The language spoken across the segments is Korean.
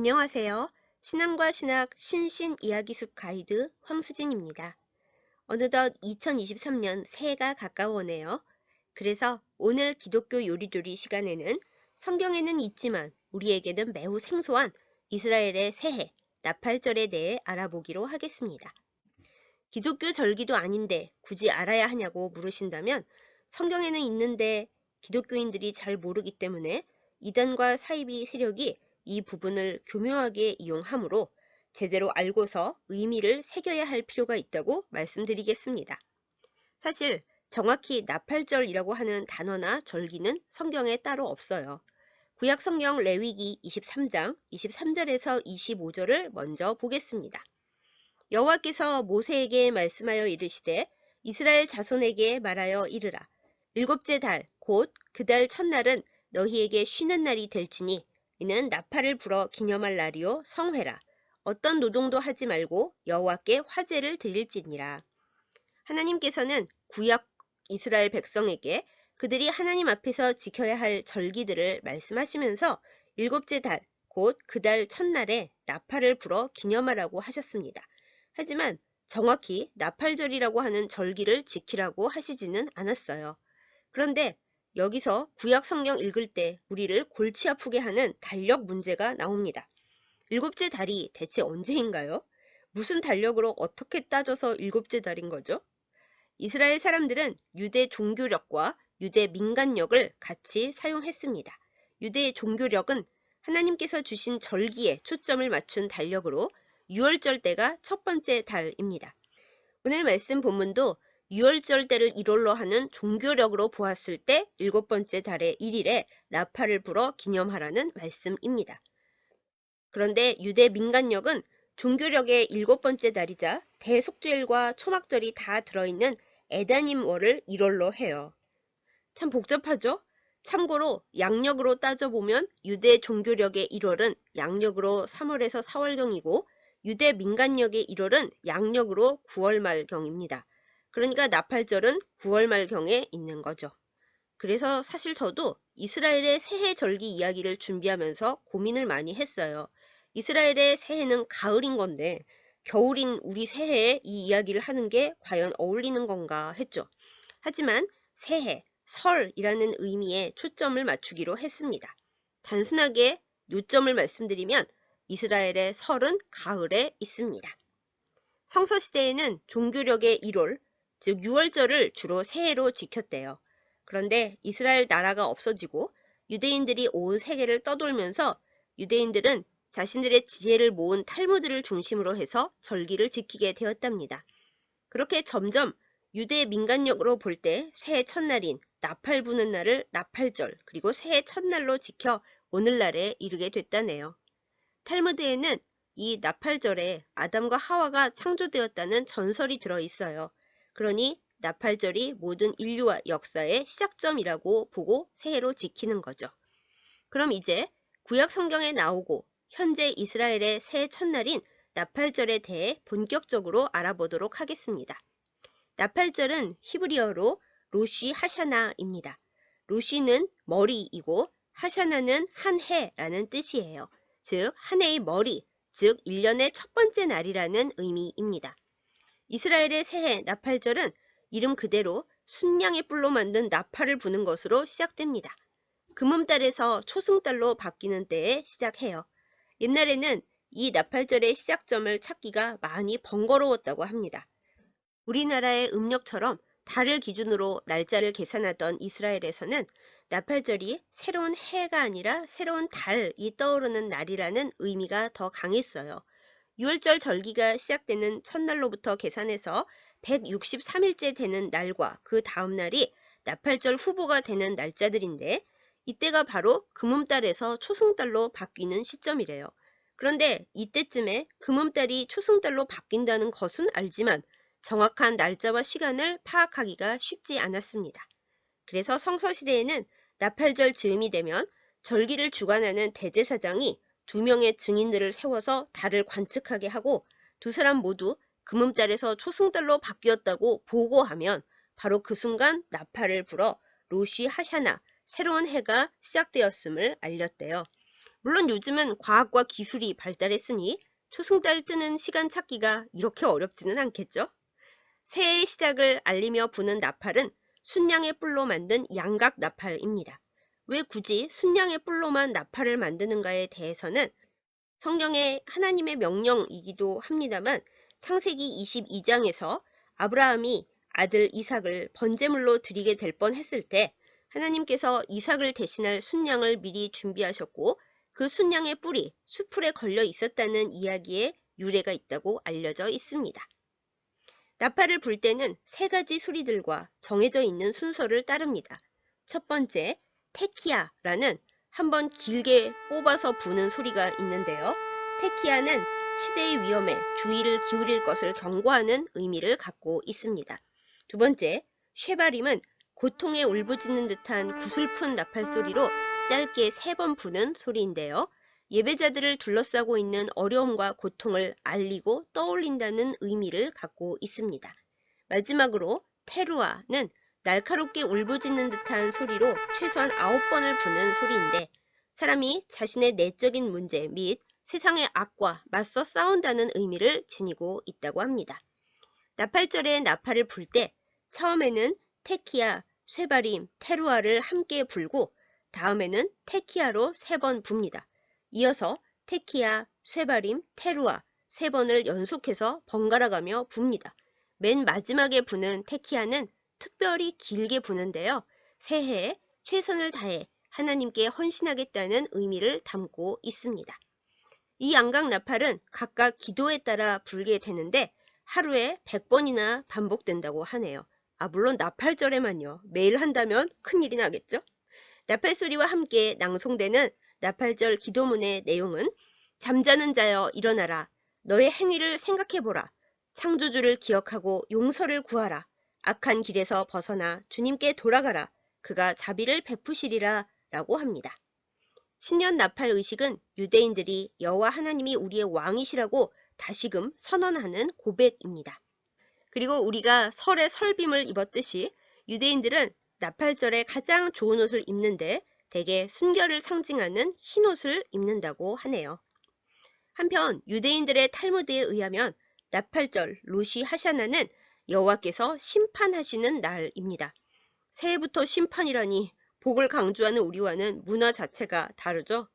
안녕하세요. 신앙과 신학 신신 이야기숲 가이드 황수진입니다. 어느덧 2023년 새해가 가까워오네요. 그래서 오늘 기독교 요리조리 시간에는 성경에는 있지만 우리에게는 매우 생소한 이스라엘의 새해, 나팔절에 대해 알아보기로 하겠습니다. 기독교 절기도 아닌데 굳이 알아야 하냐고 물으신다면 성경에는 있는데 기독교인들이 잘 모르기 때문에 이단과 사이비 세력이 이 부분을 교묘하게 이용하므로 제대로 알고서 의미를 새겨야 할 필요가 있다고 말씀드리겠습니다. 사실 정확히 나팔절이라고 하는 단어나 절기는 성경에 따로 없어요. 구약 성경 레위기 23장 23절에서 25절을 먼저 보겠습니다. 여호와께서 모세에게 말씀하여 이르시되 이스라엘 자손에게 말하여 이르라. 일곱째 달 곧 그 달 첫날은 너희에게 쉬는 날이 될지니 이는 나팔을 불어 기념할 날이요 성회라. 어떤 노동도 하지 말고 여호와께 화제를 드릴지니라. 하나님께서는 구약 이스라엘 백성에게 그들이 하나님 앞에서 지켜야 할 절기들을 말씀하시면서 일곱째 달 곧 그 달 첫날에 나팔을 불어 기념하라고 하셨습니다. 하지만 정확히 나팔절이라고 하는 절기를 지키라고 하시지는 않았어요. 그런데 여기서 구약 성경 읽을 때 우리를 골치 아프게 하는 달력 문제가 나옵니다. 일곱째 달이 대체 언제인가요? 무슨 달력으로 어떻게 따져서 일곱째 달인 거죠? 이스라엘 사람들은 유대 종교력과 유대 민간력을 같이 사용했습니다. 유대 종교력은 하나님께서 주신 절기에 초점을 맞춘 달력으로 6월절 때가 첫 번째 달입니다. 오늘 말씀 본문도 6월절 때를 1월로 하는 종교력으로 보았을 때 일곱 번째 달의 1일에 나팔을 불어 기념하라는 말씀입니다. 그런데 유대 민간력은 종교력의 일곱 번째 달이자 대속죄일과 초막절이 다 들어있는 에다님월을 1월로 해요. 참 복잡하죠? 참고로 양력으로 따져보면 유대 종교력의 1월은 양력으로 3월에서 4월경이고 유대 민간력의 1월은 양력으로 9월 말경입니다. 그러니까 나팔절은 9월 말경에 있는 거죠. 그래서 사실 저도 이스라엘의 새해 절기 이야기를 준비하면서 고민을 많이 했어요. 이스라엘의 새해는 가을인 건데 겨울인 우리 새해에 이 이야기를 하는 게 과연 어울리는 건가 했죠. 하지만 새해, 설이라는 의미에 초점을 맞추기로 했습니다. 단순하게 요점을 말씀드리면 이스라엘의 설은 가을에 있습니다. 성서시대에는 종교력의 1월, 즉 6월절을 주로 새해로 지켰대요. 그런데 이스라엘 나라가 없어지고 유대인들이 온 세계를 떠돌면서 유대인들은 자신들의 지혜를 모은 탈무드를 중심으로 해서 절기를 지키게 되었답니다. 그렇게 점점 유대 민간력으로 볼 때 새해 첫날인 나팔 부는 날을 나팔절 그리고 새해 첫날로 지켜 오늘날에 이르게 됐다네요. 탈무드에는 이 나팔절에 아담과 하와가 창조되었다는 전설이 들어있어요. 그러니 나팔절이 모든 인류와 역사의 시작점이라고 보고 새해로 지키는 거죠. 그럼 이제 구약 성경에 나오고 현재 이스라엘의 새해 첫날인 나팔절에 대해 본격적으로 알아보도록 하겠습니다. 나팔절은 히브리어로 로쉬 하샤나입니다. 로쉬는 머리이고 하샤나는 한 해라는 뜻이에요. 즉, 한 해의 머리, 즉 1년의 첫 번째 날이라는 의미입니다. 이스라엘의 새해 나팔절은 이름 그대로 순양의 뿔로 만든 나팔을 부는 것으로 시작됩니다. 금음달에서 초승달로 바뀌는 때에 시작해요. 옛날에는 이 나팔절의 시작점을 찾기가 많이 번거로웠다고 합니다. 우리나라의 음력처럼 달을 기준으로 날짜를 계산하던 이스라엘에서는 나팔절이 새로운 해가 아니라 새로운 달이 떠오르는 날이라는 의미가 더 강했어요. 6월절 절기가 시작되는 첫날로부터 계산해서 163일째 되는 날과 그 다음 날이 나팔절 후보가 되는 날짜들인데 이때가 바로 금음달에서 초승달로 바뀌는 시점이래요. 그런데 이때쯤에 금음달이 초승달로 바뀐다는 것은 알지만 정확한 날짜와 시간을 파악하기가 쉽지 않았습니다. 그래서 성서시대에는 나팔절 즈음이 되면 절기를 주관하는 대제사장이 2명의 증인들을 세워서 달을 관측하게 하고 두 사람 모두 금음달에서 초승달로 바뀌었다고 보고하면 바로 그 순간 나팔을 불어 로시 하샤나, 새로운 해가 시작되었음을 알렸대요. 물론 요즘은 과학과 기술이 발달했으니 초승달 뜨는 시간 찾기가 이렇게 어렵지는 않겠죠? 새해의 시작을 알리며 부는 나팔은 순양의 뿔로 만든 양각 나팔입니다. 왜 굳이 순양의 뿔로만 나팔을 만드는가에 대해서는 성경의 하나님의 명령이기도 합니다만 창세기 22장에서 아브라함이 아들 이삭을 번제물로 드리게 될 뻔했을 때 하나님께서 이삭을 대신할 순양을 미리 준비하셨고 그 순양의 뿔이 수풀에 걸려 있었다는 이야기에 유래가 있다고 알려져 있습니다. 나팔을 불 때는 세 가지 소리들과 정해져 있는 순서를 따릅니다. 첫 번째, 테키아라는 한번 길게 뽑아서 부는 소리가 있는데요. 테키아는 시대의 위험에 주의를 기울일 것을 경고하는 의미를 갖고 있습니다. 두 번째, 쉐바림은 고통에 울부짖는 듯한 구슬픈 나팔 소리로 짧게 3번 부는 소리인데요. 예배자들을 둘러싸고 있는 어려움과 고통을 알리고 떠올린다는 의미를 갖고 있습니다. 마지막으로 테루아는 날카롭게 울부짖는 듯한 소리로 최소한 9번을 부는 소리인데 사람이 자신의 내적인 문제 및 세상의 악과 맞서 싸운다는 의미를 지니고 있다고 합니다. 나팔절에 나팔을 불 때 처음에는 테키아, 쇠바림, 테루아를 함께 불고 다음에는 테키아로 3번 붑니다. 이어서 테키아, 쇠바림, 테루아 3번을 연속해서 번갈아가며 붑니다. 맨 마지막에 부는 테키아는 특별히 길게 부는데요. 새해에 최선을 다해 하나님께 헌신하겠다는 의미를 담고 있습니다. 이 양각 나팔은 각각 기도에 따라 불게 되는데 하루에 100번이나 반복된다고 하네요. 물론 나팔절에만요. 매일 한다면 큰일이 나겠죠? 나팔 소리와 함께 낭송되는 나팔절 기도문의 내용은 잠자는 자여 일어나라. 너의 행위를 생각해보라. 창조주를 기억하고 용서를 구하라. 악한 길에서 벗어나 주님께 돌아가라. 그가 자비를 베푸시리라 라고 합니다. 신년 나팔 의식은 유대인들이 여호와 하나님이 우리의 왕이시라고 다시금 선언하는 고백입니다. 그리고 우리가 설에 설빔을 입었듯이 유대인들은 나팔절에 가장 좋은 옷을 입는데 대개 순결을 상징하는 흰 옷을 입는다고 하네요. 한편 유대인들의 탈무드에 의하면 나팔절 로시 하샤나는 여호와께서 심판하시는 날입니다. 새해부터 심판이라니 복을 강조하는 우리와는 문화 자체가 다르죠.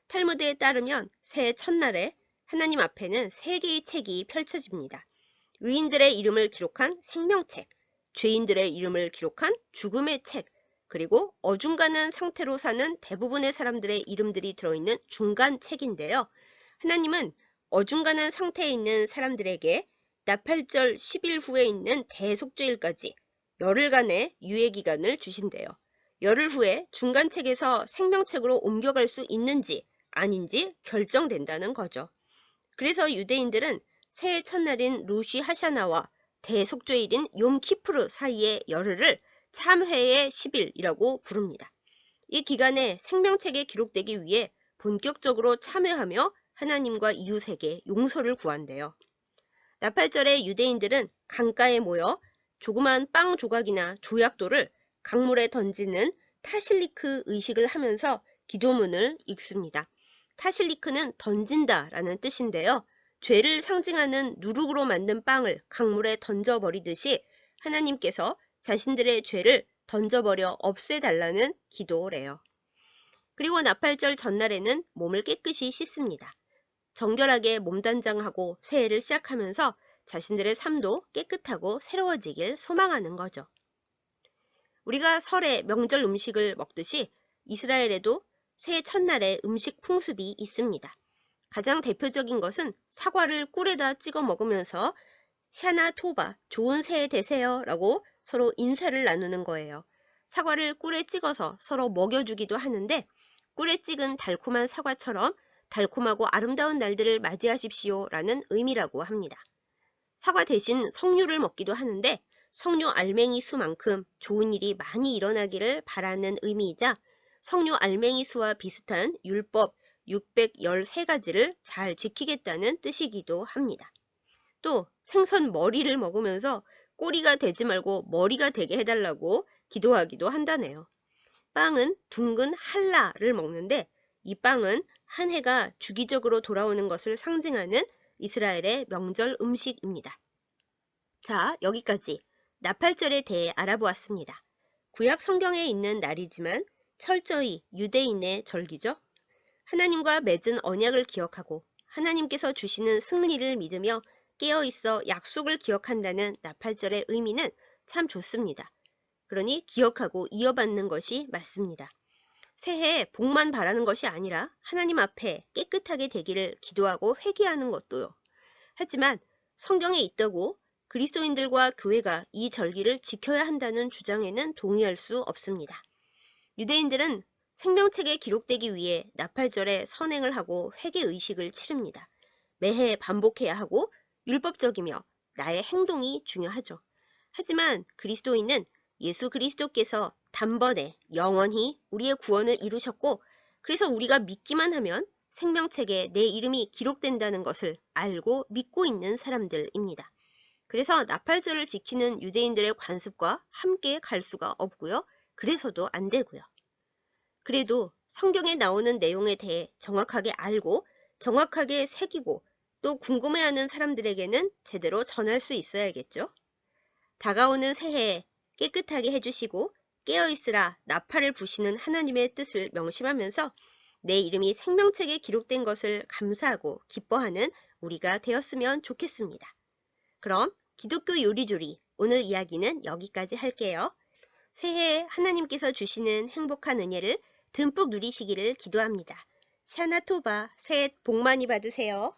탈무드에 따르면 새해 첫날에 하나님 앞에는 3개의 책이 펼쳐집니다. 의인들의 이름을 기록한 생명책, 죄인들의 이름을 기록한 죽음의 책, 그리고 어중간한 상태로 사는 대부분의 사람들의 이름들이 들어있는 중간책인데요. 하나님은 어중간한 상태에 있는 사람들에게 나팔절 10일 후에 있는 대속죄일까지 열흘간의 유예기간을 주신대요. 열흘 후에 중간책에서 생명책으로 옮겨갈 수 있는지 아닌지 결정된다는 거죠. 그래서 유대인들은 새해 첫날인 로시 하샤나와 대속죄일인 욤키푸르 사이의 열흘을 참회의 10일이라고 부릅니다. 이 기간에 생명책에 기록되기 위해 본격적으로 참회하며 하나님과 이웃에게 용서를 구한대요. 나팔절에 유대인들은 강가에 모여 조그만 빵 조각이나 조약돌을 강물에 던지는 타실리크 의식을 하면서 기도문을 읽습니다. 타실리크는 던진다라는 뜻인데요. 죄를 상징하는 누룩으로 만든 빵을 강물에 던져버리듯이 하나님께서 자신들의 죄를 던져버려 없애달라는 기도래요. 그리고 나팔절 전날에는 몸을 깨끗이 씻습니다. 정결하게 몸단장하고 새해를 시작하면서 자신들의 삶도 깨끗하고 새로워지길 소망하는 거죠. 우리가 설에 명절 음식을 먹듯이 이스라엘에도 새해 첫날에 음식 풍습이 있습니다. 가장 대표적인 것은 사과를 꿀에다 찍어 먹으면서 샤나 토바, 좋은 새해 되세요 라고 서로 인사를 나누는 거예요. 사과를 꿀에 찍어서 서로 먹여주기도 하는데 꿀에 찍은 달콤한 사과처럼 달콤하고 아름다운 날들을 맞이하십시오 라는 의미라고 합니다. 사과 대신 석류를 먹기도 하는데 석류 알맹이 수만큼 좋은 일이 많이 일어나기를 바라는 의미이자 석류 알맹이 수와 비슷한 율법 613가지를 잘 지키겠다는 뜻이기도 합니다. 또 생선 머리를 먹으면서 꼬리가 되지 말고 머리가 되게 해달라고 기도하기도 한다네요. 빵은 둥근 할라를 먹는데 이 빵은 한 해가 주기적으로 돌아오는 것을 상징하는 이스라엘의 명절 음식입니다. 자, 여기까지 나팔절에 대해 알아보았습니다. 구약 성경에 있는 날이지만 철저히 유대인의 절기죠. 하나님과 맺은 언약을 기억하고 하나님께서 주시는 승리를 믿으며 깨어있어 약속을 기억한다는 나팔절의 의미는 참 좋습니다. 그러니 기억하고 이어받는 것이 맞습니다. 새해에 복만 바라는 것이 아니라 하나님 앞에 깨끗하게 되기를 기도하고 회개하는 것도요. 하지만 성경에 있다고 그리스도인들과 교회가 이 절기를 지켜야 한다는 주장에는 동의할 수 없습니다. 유대인들은 생명책에 기록되기 위해 나팔절에 선행을 하고 회개의식을 치릅니다. 매해 반복해야 하고 율법적이며 나의 행동이 중요하죠. 하지만 그리스도인은 예수 그리스도께서 단번에 영원히 우리의 구원을 이루셨고 그래서 우리가 믿기만 하면 생명책에 내 이름이 기록된다는 것을 알고 믿고 있는 사람들입니다. 그래서 나팔절을 지키는 유대인들의 관습과 함께 갈 수가 없고요. 그래서도 안 되고요. 그래도 성경에 나오는 내용에 대해 정확하게 알고 정확하게 새기고 또 궁금해하는 사람들에게는 제대로 전할 수 있어야겠죠. 다가오는 새해에 깨끗하게 해주시고 깨어있으라 나팔을 부시는 하나님의 뜻을 명심하면서 내 이름이 생명책에 기록된 것을 감사하고 기뻐하는 우리가 되었으면 좋겠습니다. 그럼 기독교 요리조리 오늘 이야기는 여기까지 할게요. 새해에 하나님께서 주시는 행복한 은혜를 듬뿍 누리시기를 기도합니다. 샤나토바, 새해 복 많이 받으세요.